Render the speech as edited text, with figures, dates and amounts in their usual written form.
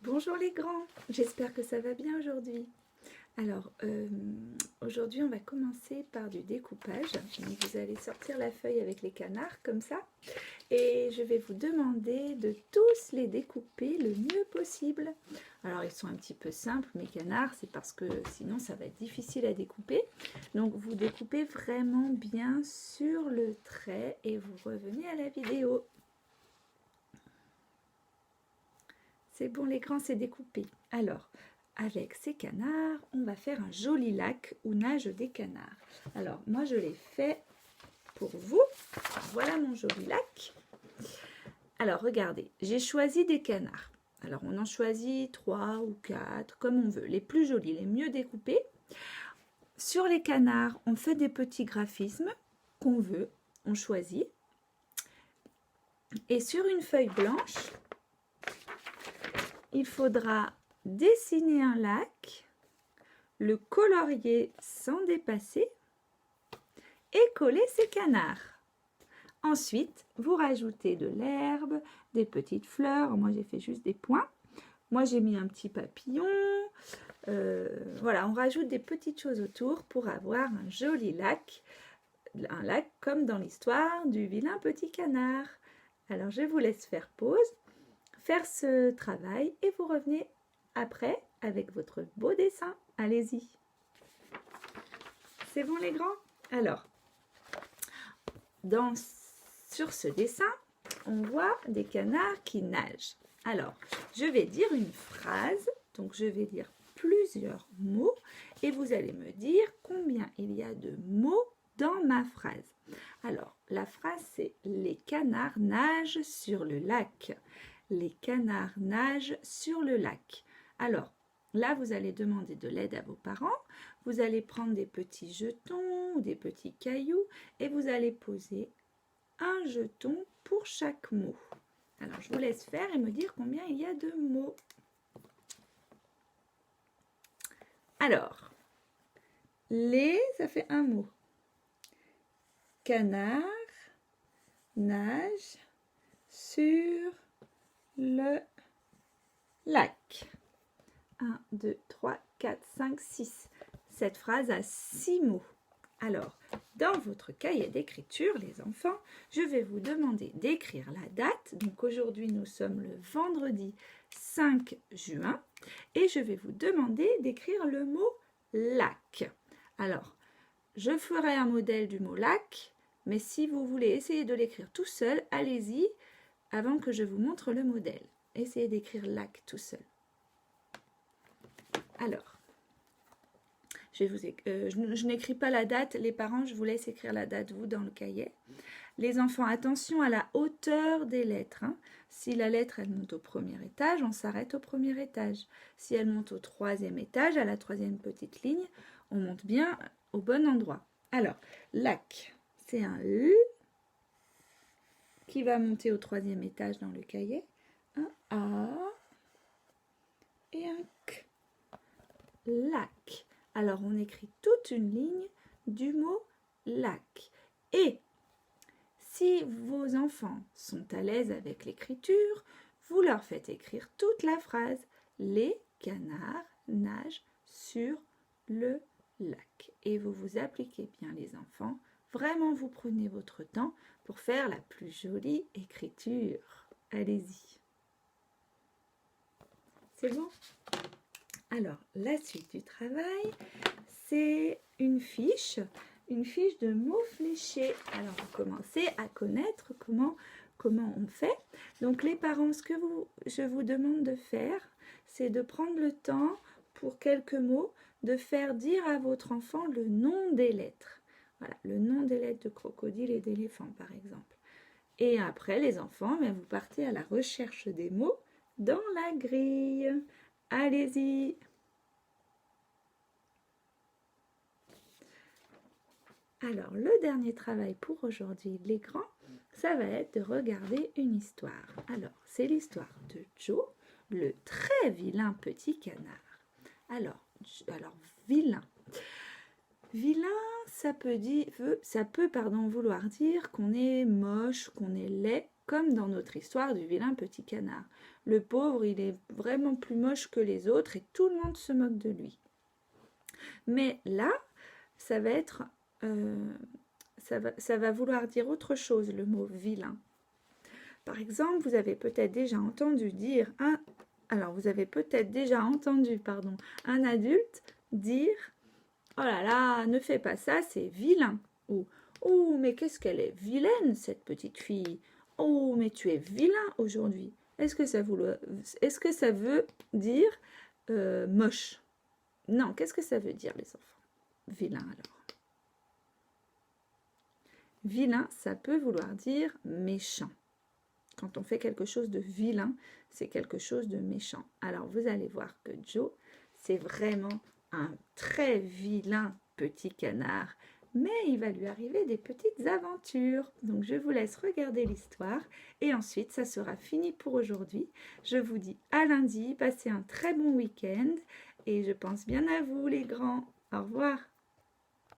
Bonjour les grands, j'espère que ça va bien aujourd'hui. Alors, aujourd'hui on va commencer par du découpage. Donc, vous allez sortir la feuille avec les canards comme ça. Et je vais vous demander de tous les découper le mieux possible. Alors ils sont un petit peu simples mes canards, c'est parce que sinon ça va être difficile à découper. Donc vous découpez vraiment bien sur le trait et vous revenez à la vidéo. C'est bon les grands, c'est découpé. Alors, avec ces canards, on va faire un joli lac où nagent des canards. Alors, moi je l'ai fait pour vous. Voilà mon joli lac. Alors, regardez, j'ai choisi des canards. Alors, on en choisit 3 ou 4, comme on veut. Les plus jolis, les mieux découpés. Sur les canards, on fait des petits graphismes qu'on veut. On choisit. Et sur une feuille blanche, il faudra dessiner un lac, le colorier sans dépasser et coller ses canards. Ensuite, vous rajoutez de l'herbe, des petites fleurs. Moi, j'ai fait juste des points. Moi, j'ai mis un petit papillon. Voilà, on rajoute des petites choses autour pour avoir un joli lac. Un lac comme dans l'histoire du vilain petit canard. Alors, je vous laisse faire pause, faire ce travail et vous revenez après avec votre beau dessin. Allez-y. C'est bon les grands? Alors, sur ce dessin, on voit des canards qui nagent. Alors, je vais dire une phrase, donc je vais dire plusieurs mots et vous allez me dire combien il y a de mots dans ma phrase. Alors, la phrase c'est « Les canards nagent sur le lac ». Les canards nagent sur le lac. Alors, là, vous allez demander de l'aide à vos parents. Vous allez prendre des petits jetons ou des petits cailloux et vous allez poser un jeton pour chaque mot. Alors, je vous laisse faire et me dire combien il y a de mots. Alors, les, ça fait un mot. Canard nage sur le lac. 1, 2, 3, 4, 5, 6. Cette phrase a 6 mots. Alors, dans votre cahier d'écriture, les enfants, je vais vous demander d'écrire la date. Donc aujourd'hui, nous sommes le vendredi 5 juin. Et je vais vous demander d'écrire le mot lac. Alors, je ferai un modèle du mot lac. Mais si vous voulez essayer de l'écrire tout seul, allez-y avant que je vous montre le modèle. Essayez d'écrire lac tout seul. Alors, je n'écris pas la date. Les parents, je vous laisse écrire la date, vous, dans le cahier. Les enfants, attention à la hauteur des lettres. Hein. Si la lettre, elle monte au premier étage, on s'arrête au premier étage. Si elle monte au troisième étage, à la troisième petite ligne, on monte bien au bon endroit. Alors, lac, c'est un L qui va monter au troisième étage dans le cahier. Un A et un K. Lac. Alors, on écrit toute une ligne du mot lac. Et si vos enfants sont à l'aise avec l'écriture, vous leur faites écrire toute la phrase. Les canards nagent sur le lac. Et vous vous appliquez bien les enfants. Vraiment, vous prenez votre temps pour faire la plus jolie écriture. Allez-y. C'est bon? Alors, la suite du travail, c'est une fiche de mots fléchés. Alors, vous commencez à connaître comment on fait. Donc, les parents, ce que je vous demande de faire, c'est de prendre le temps, pour quelques mots, de faire dire à votre enfant le nom des lettres. Voilà, le nom des lettres de crocodile et d'éléphant, par exemple. Et après, les enfants, vous partez à la recherche des mots dans la grille. Allez-y! Alors, le dernier travail pour aujourd'hui, les grands, ça va être de regarder une histoire. Alors, c'est l'histoire de Joe, le très vilain petit canard. Alors vilain. Vilain, ça peut vouloir dire qu'on est moche, qu'on est laid, comme dans notre histoire du vilain petit canard. le pauvre, il est vraiment plus moche que les autres et tout le monde se moque de lui. Mais là, ça va être, ça va vouloir dire autre chose, le mot vilain. Par exemple, vous avez peut-être déjà entendu dire vous avez peut-être déjà entendu, un adulte dire « Oh là là, ne fais pas ça, c'est vilain » ou « Oh, mais qu'est-ce qu'elle est vilaine, cette petite fille !»« Oh, mais tu es vilain aujourd'hui !» Est-ce que ça veut dire moche? Non, qu'est-ce que ça veut dire, les enfants? Vilain, alors. Vilain, ça peut vouloir dire méchant. Quand on fait quelque chose de vilain, c'est quelque chose de méchant. Alors, vous allez voir que Joe, c'est vraiment un très vilain petit canard. Mais il va lui arriver des petites aventures. Donc, je vous laisse regarder l'histoire. Et ensuite, ça sera fini pour aujourd'hui. Je vous dis à lundi. Passez un très bon week-end. Et je pense bien à vous, les grands. Au revoir.